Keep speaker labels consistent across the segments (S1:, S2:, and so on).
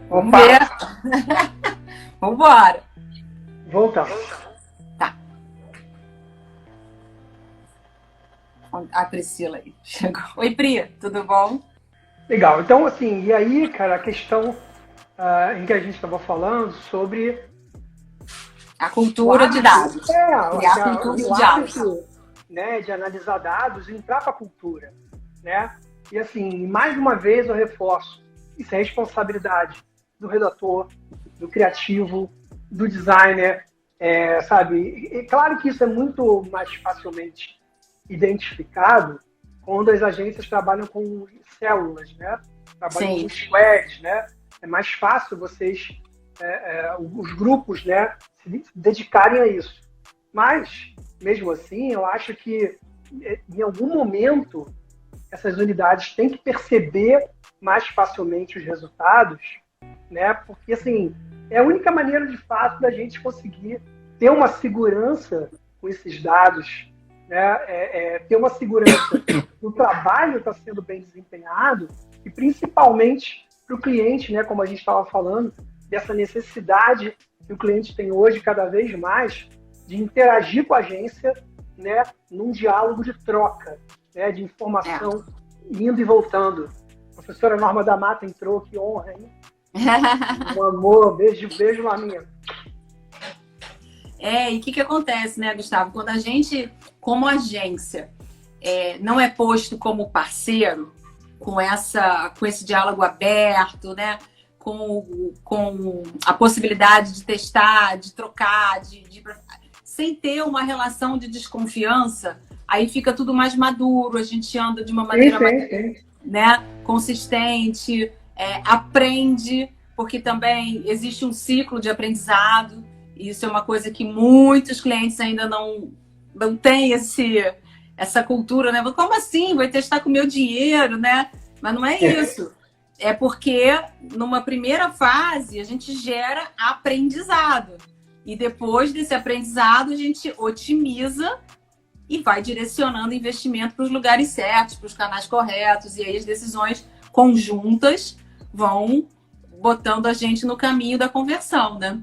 S1: Vamos
S2: Opa,
S1: ver. Vambora.
S2: voltamos.
S1: Tá. A Priscila aí chegou. Oi, Pri, tudo bom?
S2: Legal. Então, assim, e aí, cara, a questão em que a gente estava falando sobre
S1: A
S2: o
S1: cultura de
S2: hábito,
S1: dados. Criar a cultura
S2: o
S1: de diálogo.
S2: hábito, né, de analisar dados e entrar para a cultura, né? E assim, mais uma vez eu reforço, isso é responsabilidade do redator, do criativo, do designer, sabe? E claro que isso é muito mais facilmente identificado quando as agências trabalham com células, né? Trabalham com
S1: Sim.
S2: squads, né? É mais fácil vocês, os grupos, né, se dedicarem a isso. Mas, mesmo assim, eu acho que em algum momento essas unidades têm que perceber mais facilmente os resultados, né? Porque assim é a única maneira de fato da gente conseguir ter uma segurança com esses dados, né? Ter uma segurança que o trabalho está sendo bem desempenhado e principalmente para o cliente, né? Como a gente estava falando, dessa necessidade que o cliente tem hoje cada vez mais de interagir com a agência, né? Num diálogo de troca, né? De
S1: É.
S2: informação indo e voltando. A professora Norma da Mata entrou, que honra, hein? Um amor, beijo, beijo, Norminha.
S1: E o que acontece, né, Gustavo? Quando a gente, como agência, não é posto como parceiro, com esse diálogo aberto, né? Com a possibilidade de testar, de trocar, sem ter uma relação de desconfiança, aí fica tudo mais maduro, a gente anda de uma maneira mais,
S2: Sim.
S1: né, consistente, aprende, porque também existe um ciclo de aprendizado, e isso é uma coisa que muitos clientes ainda não têm essa cultura, né? Como assim? Vai testar com o meu dinheiro, né? Mas não é isso. É porque numa primeira fase a gente gera aprendizado. E depois desse aprendizado a gente otimiza e vai direcionando investimento para os lugares certos, para os canais corretos. E aí as decisões conjuntas vão botando a gente no caminho da conversão, né?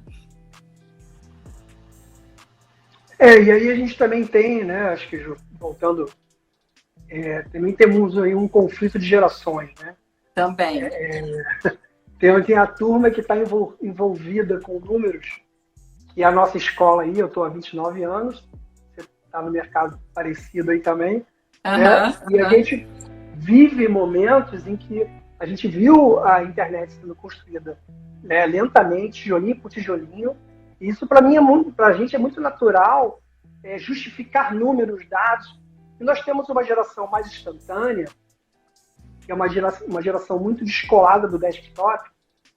S2: E aí a gente também tem, né? Acho que voltando, também temos aí um conflito de gerações, né?
S1: Também.
S2: Tem a turma que está envolvida com números, e a nossa escola aí, eu estou há 29 anos, você está no mercado parecido aí também, né? E a gente vive momentos em que a gente viu a internet sendo construída, né, lentamente, tijolinho por tijolinho. E isso para mim para a gente é muito natural, justificar números, dados. E nós temos uma geração mais instantânea, que é uma geração muito descolada do desktop,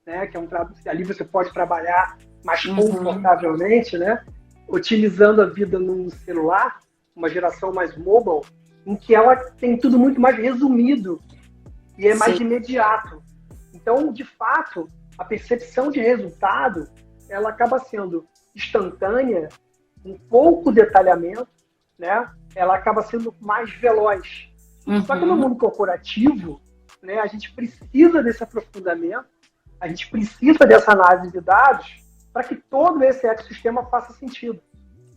S2: né, que é ali você pode trabalhar mais confortavelmente, né, otimizando a vida num celular, uma geração mais mobile, em que ela tem tudo muito mais resumido e é mais imediato. Então, de fato, a percepção de resultado ela acaba sendo instantânea, com pouco detalhamento, né? Ela acaba sendo mais veloz. Só que no mundo corporativo, né, a gente precisa desse aprofundamento, a gente precisa dessa análise de dados para que todo esse ecossistema faça sentido.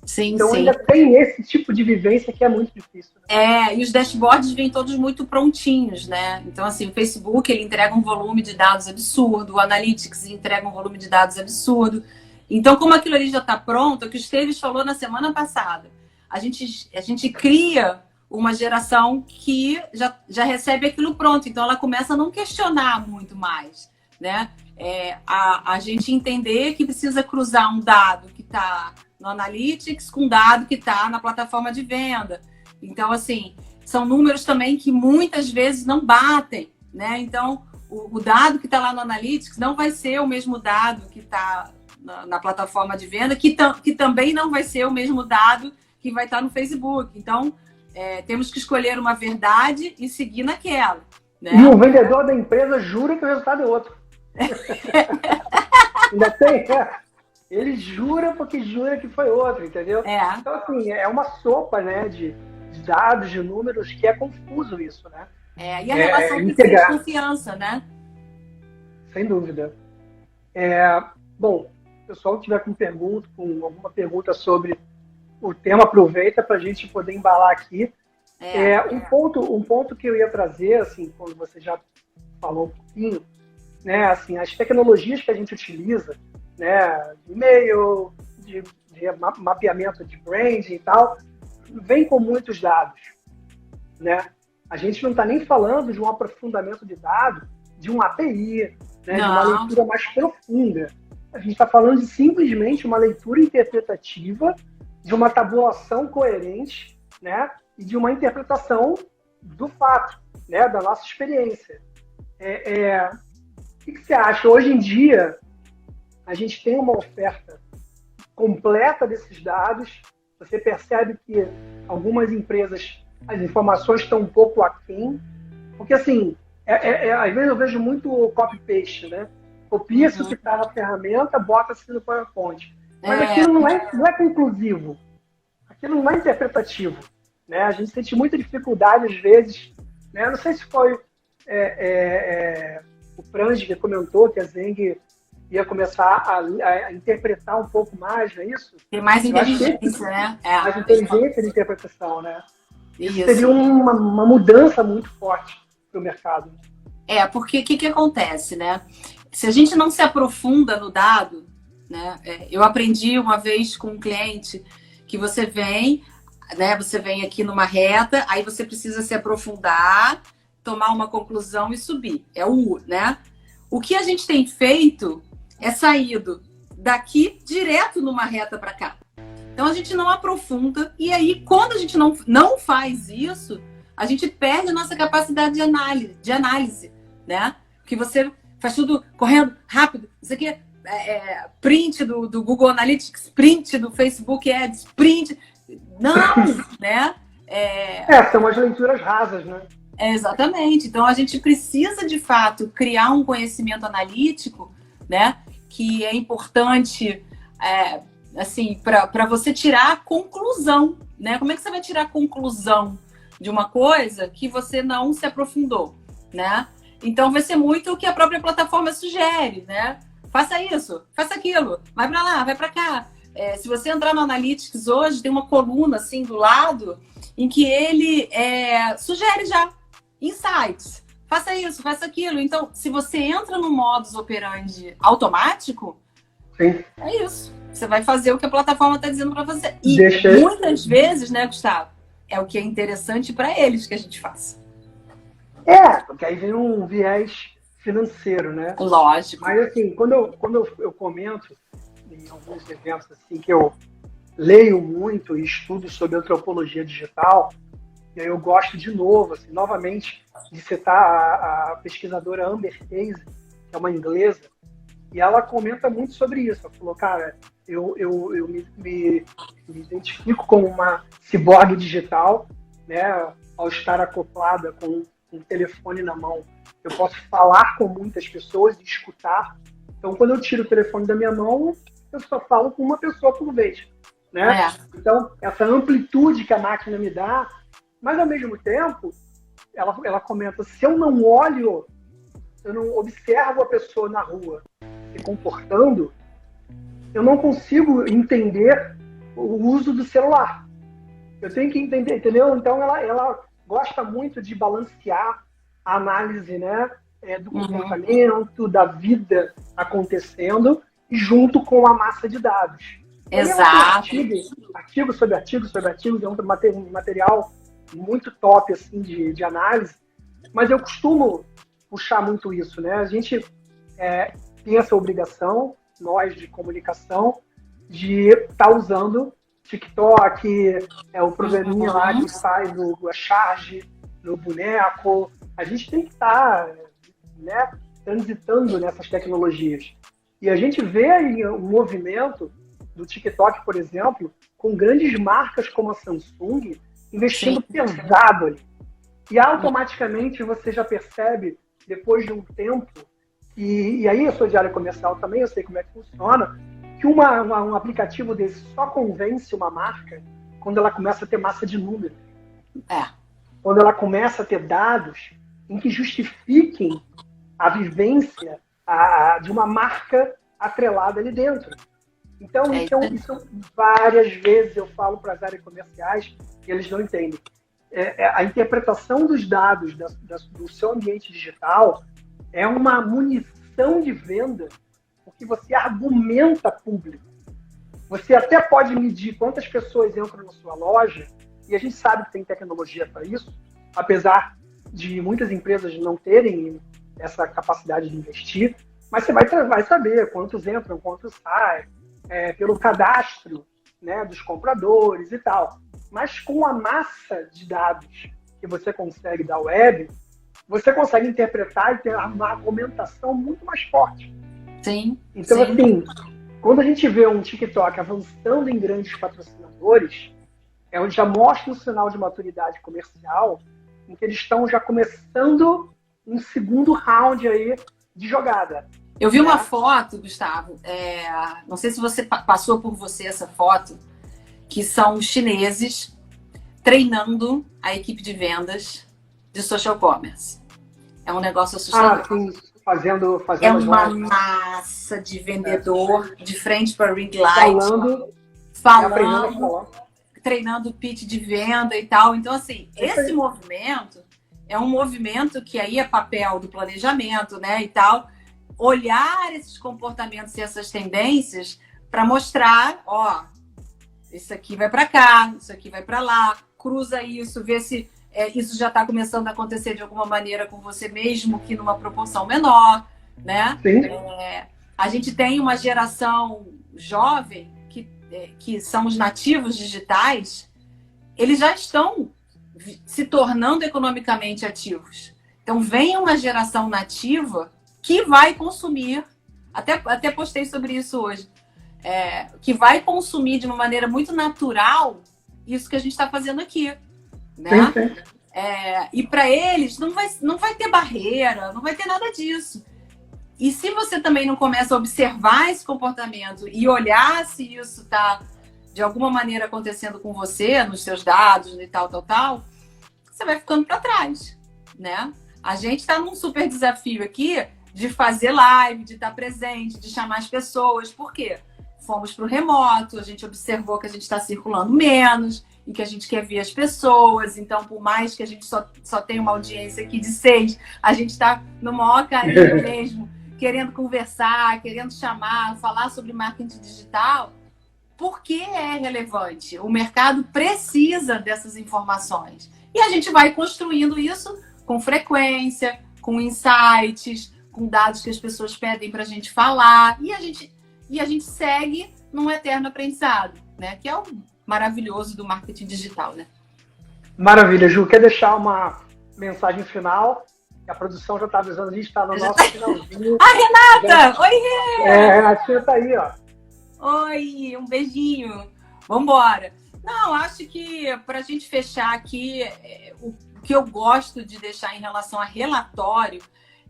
S1: Sim,
S2: então
S1: sim.
S2: Ainda tem esse tipo de vivência que é muito difícil.
S1: Né? E os dashboards vêm todos muito prontinhos, né? Então, assim, o Facebook ele entrega um volume de dados absurdo, o Analytics entrega um volume de dados absurdo. Então, como aquilo ali já está pronto, é o que o Esteves falou na semana passada. A gente cria uma geração que já recebe aquilo pronto, então ela começa a não questionar muito mais, né? A gente entender que precisa cruzar um dado que está no Analytics com um dado que está na plataforma de venda. Então, assim, são números também que muitas vezes não batem, né? Então, o dado que está lá no Analytics não vai ser o mesmo dado que está na plataforma de venda, que também não vai ser o mesmo dado que vai estar no Facebook. Então, temos que escolher uma verdade e seguir naquela. Né?
S2: E o vendedor da empresa jura que o resultado é outro. Ainda tem, ele jura porque jura que foi outro, entendeu? Então, assim, é uma sopa, né, de dados, de números, que é confuso isso, né?
S1: E a relação tem que ser de confiança, né?
S2: Sem dúvida. Bom, se o pessoal tiver com alguma pergunta sobre o tema, aproveita para a gente poder embalar aqui. Um ponto que eu ia trazer, assim, quando você já falou um pouquinho, né, assim, as tecnologias que a gente utiliza, né, de e-mail, de mapeamento de branding e tal, vem com muitos dados, né? A gente não está nem falando de um aprofundamento de dados, de um API, né, de uma leitura mais profunda. A gente está falando de simplesmente uma leitura interpretativa, de uma tabulação coerente, né, e de uma interpretação do fato, né, da nossa experiência. O que você acha? Hoje em dia, a gente tem uma oferta completa desses dados. Você percebe que algumas empresas, as informações estão um pouco aquém, porque assim, às vezes eu vejo muito copy-paste, né? Copia-se o que está na ferramenta, bota-se no PowerPoint. Mas aquilo não é conclusivo, aquilo não é interpretativo, né? A gente sente muita dificuldade às vezes, né? Não sei se foi o Franz que comentou que a Zeng ia começar a interpretar um pouco mais, não é isso?
S1: Tem mais inteligência, né?
S2: Mais inteligência de interpretação, né? Isso seria uma mudança muito forte para o mercado.
S1: Porque o que acontece, né? Se a gente não se aprofunda no dado, né? Eu aprendi uma vez com um cliente que você vem, né? Você vem aqui numa reta, aí você precisa se aprofundar, tomar uma conclusão e subir. É o U, né? O que a gente tem feito é saído daqui direto numa reta para cá. Então a gente não aprofunda, e aí quando a gente não faz isso, a gente perde a nossa capacidade de análise, né? Porque você faz tudo correndo, rápido, isso aqui print do Google Analytics, print do Facebook Ads, print... Não, né?
S2: São as leituras rasas, né?
S1: Exatamente. Então a gente precisa, de fato, criar um conhecimento analítico, né? Que é importante, assim, para você tirar a conclusão, né? Como é que você vai tirar a conclusão de uma coisa que você não se aprofundou, né? Então vai ser muito o que a própria plataforma sugere, né? Faça isso, faça aquilo, vai para lá, vai para cá. Se você entrar no Analytics hoje, tem uma coluna assim do lado em que ele sugere já insights. Faça isso, faça aquilo. Então, se você entra no modus operandi automático,
S2: sim,
S1: é isso. Você vai fazer o que a plataforma está dizendo para você. E muitas vezes, né, Gustavo, é o que é interessante para eles que a gente faça.
S2: Porque aí vem um viés financeiro, né?
S1: Lógico.
S2: Mas assim, quando eu comento em alguns eventos assim, que eu leio muito e estudo sobre antropologia digital, e aí eu gosto de novo, assim, novamente, de citar a pesquisadora Amber Casey, que é uma inglesa, e ela comenta muito sobre isso. Ela falou, cara, eu me identifico como uma ciborgue digital, né, ao estar acoplada com um telefone na mão. Eu posso falar com muitas pessoas e escutar. Então, quando eu tiro o telefone da minha mão, eu só falo com uma pessoa por vez, né? Então, essa amplitude que a máquina me dá, mas ao mesmo tempo, ela comenta, se eu não olho, eu não observo a pessoa na rua se comportando, eu não consigo entender o uso do celular. Eu tenho que entender, entendeu? Então, ela gosta muito de balancear a análise, né, do comportamento, da vida acontecendo, junto com a massa de dados.
S1: Exato.
S2: Artigo sobre artigo sobre artigo, é um material muito top assim, de análise, mas eu costumo puxar muito isso, né? A gente tem essa obrigação, nós de comunicação, de estar usando TikTok, o programinha lá que faz a charge no boneco. A gente tem que estar né, transitando nessas tecnologias. E a gente vê aí um movimento do TikTok, por exemplo, com grandes marcas como a Samsung investindo pesado ali. E automaticamente você já percebe, depois de um tempo, e aí eu sou de área comercial também, eu sei como é que funciona, que um aplicativo desse só convence uma marca quando ela começa a ter massa de número. Quando ela começa a ter dados em que justifiquem a vivência de uma marca atrelada ali dentro. Então, isso várias vezes eu falo para as áreas comerciais e eles não entendem. A interpretação dos dados do seu ambiente digital é uma munição de venda, porque você argumenta público. Você até pode medir quantas pessoas entram na sua loja, e a gente sabe que tem tecnologia para isso, apesar de muitas empresas não terem essa capacidade de investir, mas você vai saber quantos entram, quantos saem, pelo cadastro, né, dos compradores e tal. Mas com a massa de dados que você consegue da web, você consegue interpretar e ter uma argumentação muito mais forte.
S1: Sim.
S2: Então,
S1: sim.
S2: assim, quando a gente vê um TikTok avançando em grandes patrocinadores, onde já mostra um sinal de maturidade comercial, em que eles estão já começando um segundo round aí de jogada.
S1: Eu vi uma foto, Gustavo, não sei se passou por você essa foto, que são chineses treinando a equipe de vendas de social commerce. É um negócio assustador.
S2: Sim, fazendo
S1: é uma massa de vendedor de frente para ring light, falando, treinando o pitch de venda e tal. Então, assim, esse movimento é um movimento que aí é papel do planejamento, né, e tal, olhar esses comportamentos e essas tendências para mostrar, ó, isso aqui vai para cá, isso aqui vai para lá, cruza isso, vê se isso já está começando a acontecer de alguma maneira com você mesmo, que numa proporção menor, né? A gente tem uma geração jovem que são os nativos digitais, eles já estão se tornando economicamente ativos. Então vem uma geração nativa que vai consumir, até postei sobre isso hoje, que vai consumir de uma maneira muito natural isso que a gente está fazendo aqui, né? E para eles não vai ter barreira, não vai ter nada disso. E se você também não começa a observar esse comportamento e olhar se isso está de alguma maneira acontecendo com você, nos seus dados e tal, você vai ficando para trás, né? A gente está num super desafio aqui de fazer live, de estar presente, de chamar as pessoas. Por quê? Fomos para o remoto, a gente observou que a gente está circulando menos e que a gente quer ver as pessoas. Então, por mais que a gente só tenha uma audiência aqui de 6, a gente está no maior carinho mesmo, querendo conversar, querendo chamar, falar sobre marketing digital, porque é relevante. O mercado precisa dessas informações. E a gente vai construindo isso com frequência, com insights, com dados que as pessoas pedem para a gente falar. E a gente segue num eterno aprendizado, né? Que é o maravilhoso do marketing digital, né?
S2: Maravilha, Ju. Quer deixar uma mensagem final? A produção já está avisando, a gente está no nosso finalzinho.
S1: Renata! Oi, Rê!
S2: Renatinha está aí, ó.
S1: Oi, um beijinho. Vambora. Não, acho que para a gente fechar aqui, o que eu gosto de deixar em relação a relatório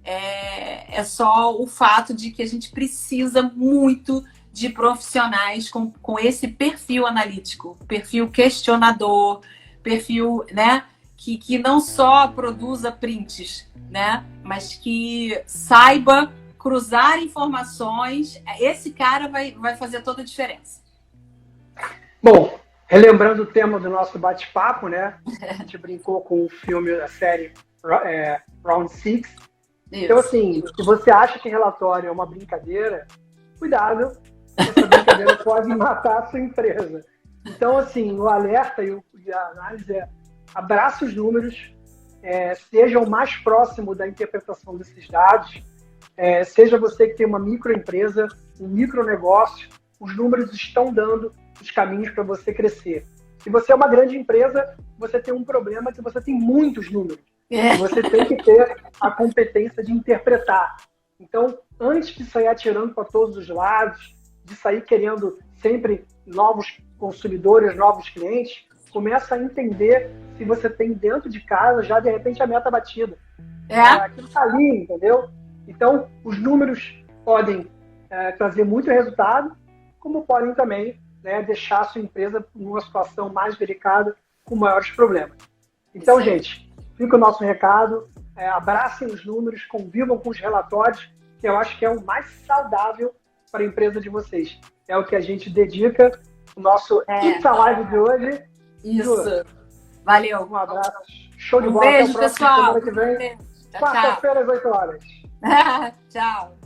S1: é só o fato de que a gente precisa muito de profissionais com esse perfil analítico, perfil questionador, perfil, né, que não só produza prints, né, mas que saiba cruzar informações. Esse cara vai fazer toda a diferença.
S2: Bom, relembrando o tema do nosso bate-papo, né, a gente brincou com o filme da série Round 6. Então, assim, se você acha que relatório é uma brincadeira, cuidado, essa brincadeira pode matar a sua empresa. Então, assim, o alerta e a análise abraça os números, seja o mais próximo da interpretação desses dados, seja você que tem uma microempresa, um micronegócio, os números estão dando os caminhos para você crescer. Se você é uma grande empresa, você tem um problema que você tem muitos números. Você tem que ter a competência de interpretar. Então, antes de sair atirando para todos os lados, de sair querendo sempre novos consumidores, novos clientes, começa a entender se você tem dentro de casa já, de repente, a meta batida. Aquilo está ali, entendeu? Então, os números podem trazer muito resultado, como podem também, né, deixar a sua empresa numa situação mais delicada, com maiores problemas. Então, gente, fica o nosso recado, abracem os números, convivam com os relatórios, que eu acho que é o mais saudável para a empresa de vocês. É o que a gente dedica o nosso It's a Live de hoje.
S1: Isso. Ju, valeu.
S2: Um abraço. Show de
S1: Um
S2: bola.
S1: beijo,
S2: Até a próxima
S1: pessoal.
S2: semana que vem. Quarta-feira, às 8 horas.
S1: Tchau.